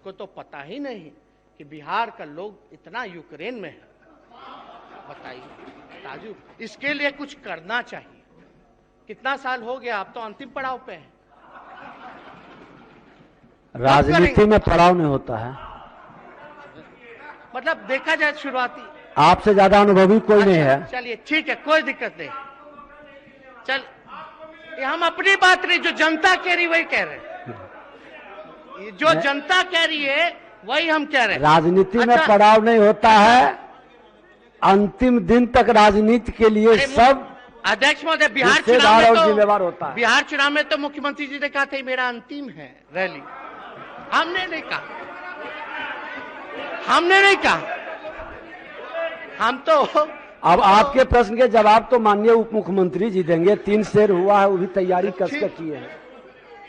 उसको तो पता ही नहीं कि बिहार का लोग इतना यूक्रेन में है। बताइए राजू, इसके लिए कुछ करना चाहिए। कितना साल हो गया, आप तो अंतिम पड़ाव पे हैं। राजनीति में पड़ाव नहीं होता है, मतलब देखा जाए शुरुआती। आपसे ज्यादा अनुभवी कोई नहीं है। चलिए ठीक है, कोई दिक्कत नहीं। चल, ये हम अपनी बात नहीं, जो जनता कह रही वही कह रहे हैं। जो जनता कह रही है वही हम कह रहे हैं। राजनीति में पड़ाव नहीं होता है, अंतिम दिन तक राजनीति के लिए सब अध्यक्ष महोदय, बिहार चुनाव में तो जिम्मेवार होता है। बिहार चुनाव में तो मुख्यमंत्री जी ने कहा था मेरा अंतिम है रैली। हमने नहीं कहा, हमने नहीं कहा, हम तो अब आपके प्रश्न के जवाब तो माननीय उप मुख्यमंत्री जी देंगे। 3 शेर हुआ है, वो भी तैयारी कसकर किए हैं।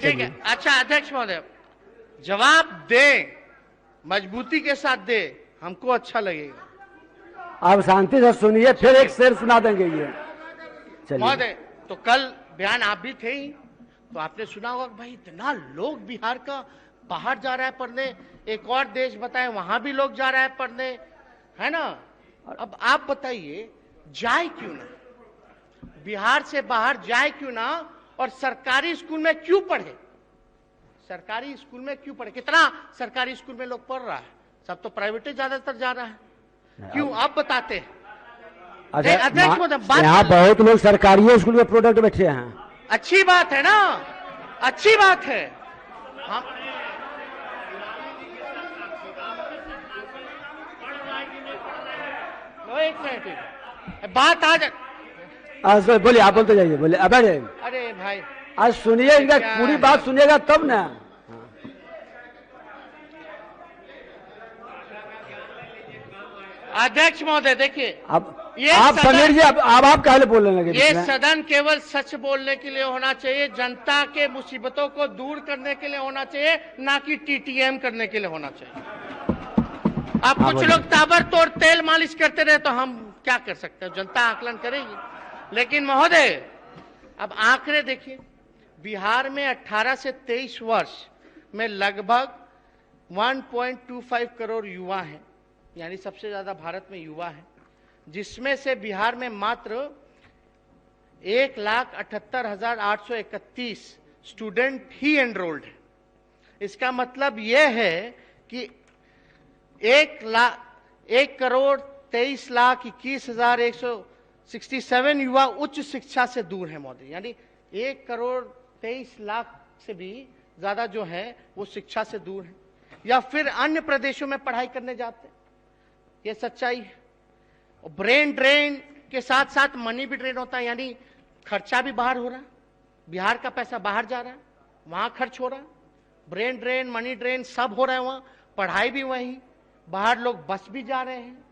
ठीक है, अच्छा अध्यक्ष महोदय, जवाब दे, मजबूती के साथ दे, हमको अच्छा लगेगा। आप शांति से सुनिए, फिर एक शेर सुना देंगे ये। महोदय, तो कल बयान आप भी थे ही, तो आपने सुना होगा भाई इतना लोग बिहार का बाहर जा रहा है पढ़ने। एक और देश बताए वहां भी लोग जा रहा है पढ़ने, है ना। अब आप बताइए जाए क्यों ना, बिहार से बाहर जाए क्यों ना, और सरकारी स्कूल में क्यों पढ़े। सरकारी स्कूल में क्यों पढ़े, कितना सरकारी स्कूल में लोग पढ़ रहा है, सब तो प्राइवेट ज्यादातर जा रहा है। क्यों आप बताते हैं। यहाँ बहुत लोग सरकारी स्कूल में प्रोडक्ट बैठे हैं। अच्छी बात है ना, अच्छी बात है। हम एक मिनट बात आज बोलिए, आप बोलते जाइए, बोलिए। अब अरे भाई आज सुनिए, इनका पूरी बात सुनिएगा तब ना। अध्यक्ष महोदय देखिए, अब आप समीर जी, अब आप काहे बोलने लगे। ये सदन केवल सच बोलने के लिए होना चाहिए, जनता के मुसीबतों को दूर करने के लिए होना चाहिए, ना कि टीटीएम करने के लिए होना चाहिए। अब कुछ लोग ताबड़तोड़ तेल मालिश करते रहे तो हम क्या कर सकते हैं, जनता आकलन करेगी। लेकिन महोदय अब आंकड़े देखिए, बिहार में 18 से 23 वर्ष में लगभग 1.25 करोड़ युवा हैं, यानी सबसे ज्यादा भारत में युवा हैं, जिसमें से बिहार में मात्र 1,78,831 स्टूडेंट ही एनरोल्ड है। इसका मतलब यह है कि 1,23,21,167 युवा उच्च शिक्षा से दूर है महोदय, यानी 1,23,00,000 से भी ज्यादा जो है वो शिक्षा से दूर है, या फिर अन्य प्रदेशों में पढ़ाई करने जाते हैं। ये सच्चाई है। ब्रेन ड्रेन के साथ साथ मनी भी ड्रेन होता है, यानी खर्चा भी बाहर हो रहा है, बिहार का पैसा बाहर जा रहा है, वहां खर्च हो रहा है। ब्रेन ड्रेन, मनी ड्रेन सब हो रहा है वहां, पढ़ाई भी वहीं, बाहर लोग बस भी जा रहे हैं।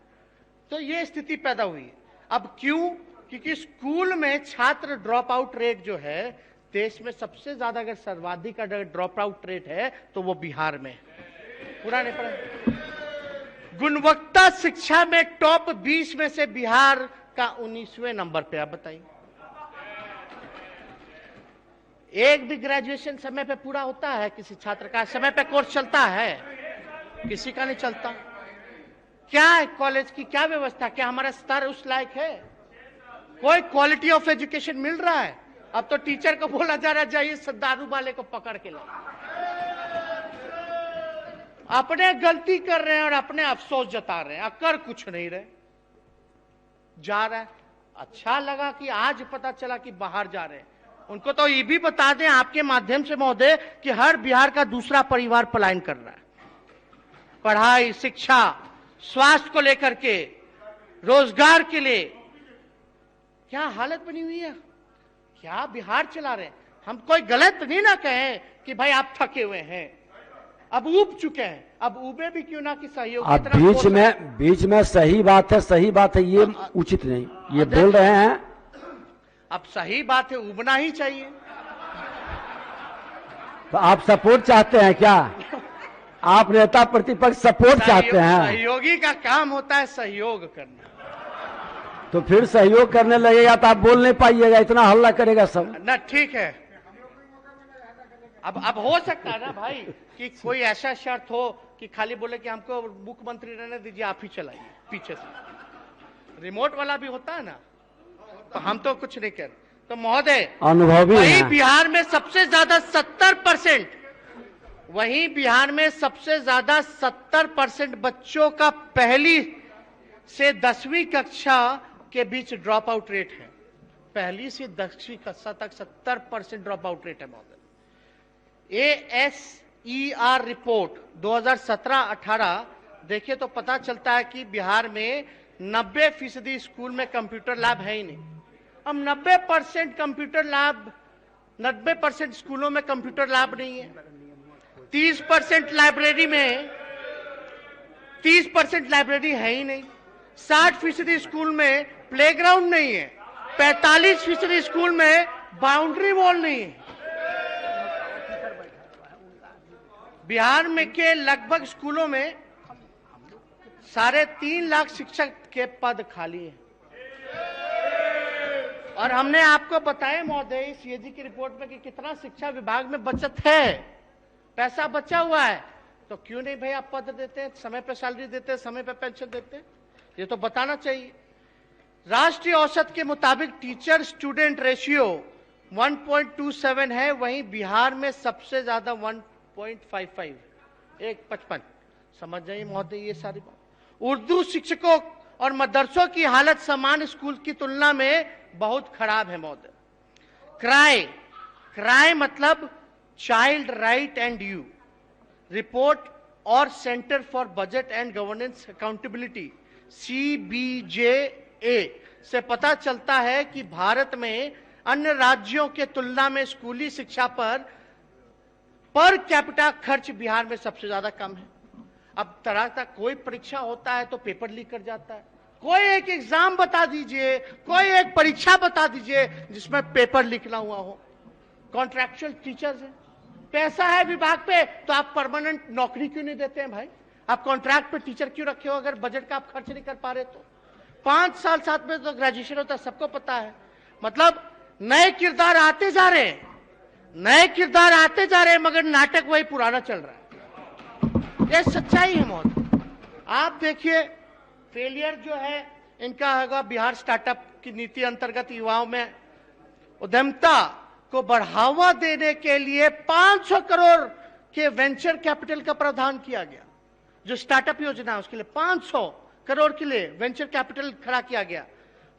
तो ये स्थिति पैदा हुई है। अब क्यों? क्योंकि स्कूल में छात्र ड्रॉप आउट रेट जो है देश में सबसे ज्यादा, अगर सर्वाधिक अगर ड्रॉप आउट रेट है तो वो बिहार में है। पूरा नहीं पढ़ा। गुणवत्ता शिक्षा में टॉप 20 में से बिहार का 19वें नंबर पे। आप बताइए, एक भी ग्रेजुएशन समय पे पूरा होता है किसी छात्र का? समय पे कोर्स चलता है? किसी का नहीं चलता। क्या है कॉलेज की क्या व्यवस्था, क्या हमारा स्तर उस लायक है? कोई क्वालिटी ऑफ एजुकेशन मिल रहा है? अब तो टीचर को बोला जा रहा है जाइए दारू वाले को पकड़ के लाओ। अपने गलती कर रहे हैं और अपने अफसोस जता रहे हैं, अकर कुछ नहीं रहे, जा रहा है। अच्छा लगा कि आज पता चला कि बाहर जा रहे हैं। उनको तो ये भी बता दें आपके माध्यम से महोदय कि हर बिहार का दूसरा परिवार पलायन कर रहा है, पढ़ाई, शिक्षा, स्वास्थ्य को लेकर के, रोजगार के लिए। क्या हालत बनी हुई है, क्या बिहार चला रहे हैं। हम कोई गलत नहीं ना कहें कि भाई आप थके हुए हैं, अब ऊब चुके हैं, अब ऊबे भी क्यों ना कि सहयोग। अब बीच में सही बात है, सही बात है, ये उचित नहीं, ये बोल रहे हैं। अब सही बात है, उबना ही चाहिए। तो आप सपोर्ट चाहते हैं क्या? आप नेता प्रतिपक्ष सपोर्ट चाहते हैं? सहयोगी का काम होता है सहयोग करना। तो फिर सहयोग करने लगेगा तो आप बोल नहीं पाइएगा, इतना हल्ला करेगा सब ना। ठीक है, अब हो सकता है ना भाई कि कोई ऐसा शर्त हो कि खाली बोले कि हमको मुख्यमंत्री रहने दीजिए, आप ही चलाइए पीछे से। रिमोट वाला भी होता है ना, तो हम तो कुछ नहीं कर। तो महोदय, अनुभवी वही हैं। बिहार में सबसे ज्यादा 70%, वहीं बिहार में सबसे ज्यादा 70% बच्चों का पहली से 10वीं कक्षा के बीच ड्रॉप आउट रेट है। पहली से 10वीं कक्षा तक 70% ड्रॉप आउट रेट है महोदय। ASER रिपोर्ट 2017-18 देखिए तो पता चलता है कि बिहार में 90% स्कूल में कंप्यूटर लैब है ही नहीं। अब 90% कंप्यूटर लैब, 90% स्कूलों में कंप्यूटर लैब नहीं है। 30% लाइब्रेरी में, 30% लाइब्रेरी है ही नहीं। 60% स्कूल में प्लेग्राउंड नहीं है। 45% स्कूल में बाउंड्री वॉल नहीं है। बिहार में के लगभग स्कूलों में 3.5 लाख शिक्षक के पद खाली हैं। और हमने आपको बताया महोदय सीएजी की रिपोर्ट में कि कितना शिक्षा विभाग में बचत है, पैसा बचा हुआ है। तो क्यों नहीं भाई आप पद देते हैं, समय पे सैलरी देते हैं, समय पे पेंशन देते हैं, ये तो बताना चाहिए। राष्ट्रीय औसत के मुताबिक टीचर स्टूडेंट रेशियो 1.27 है, वहीं बिहार में सबसे ज्यादा 1.55, 1.55। समझ जाइए महोदय ये सारी बात। उर्दू शिक्षकों और मदरसों की हालत सामान्य स्कूल की तुलना में बहुत खराब है महोदय। क्राई मतलब child right and you report और centre for budget and governance accountability CBJA से पता चलता है कि भारत में अन्य राज्यों के तुलना में स्कूली शिक्षा पर कैपिटा खर्च बिहार में सबसे ज्यादा कम है। अब तरह का कोई परीक्षा होता है तो पेपर लीक कर जाता है। कोई एक एग्जाम बता दीजिए, कोई एक परीक्षा बता दीजिए जिसमें पेपर लीक ना हुआ हो। कॉन्ट्रैक्चुअल टीचर्स हैं, पैसा है विभाग पे, तो आप परमानेंट नौकरी क्यों नहीं देते हैं भाई? आप कॉन्ट्रैक्ट पे टीचर क्यों रखे हो अगर बजट का आप खर्च नहीं कर पा रहे तो? 5 साल साथ में तो ग्रेजुएशन होता है, सबको पता है। मतलब नए किरदार आते जा रहे हैं, नए किरदार आते जा रहे हैं, मगर नाटक वही पुराना चल रहा है। ये सच्चाई है महोदय। आप देखिए फेलियर जो है इनका होगा बिहार स्टार्टअप की नीति अंतर्गत युवाओं में उद्यमिता को बढ़ावा देने के लिए 500 करोड़ के वेंचर कैपिटल का प्रावधान किया गया। जो स्टार्टअप योजना है उसके लिए 500 करोड़ के लिए वेंचर कैपिटल खड़ा किया गया।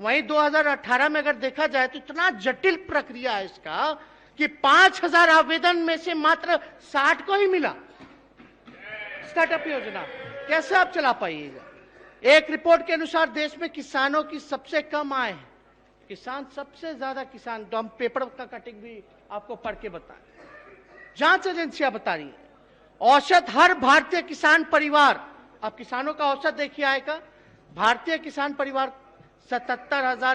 वहीं 2018 में अगर देखा जाए तो इतना जटिल प्रक्रिया है इसका कि 5000 आवेदन में से मात्र 60 को ही मिला स्टार्टअप योजना। कैसे आप चला पाइएगा? एक रिपोर्ट के अनुसार देश में किसानों की सबसे कम आय है। किसान सबसे ज्यादा किसान, तो हम पेपर का कटिंग भी आपको पढ़ के बताएं, जांच एजेंसियां बता रही है। औसत हर भारतीय किसान परिवार, अब किसानों का औसत देखिए आएगा, भारतीय किसान परिवार 77,000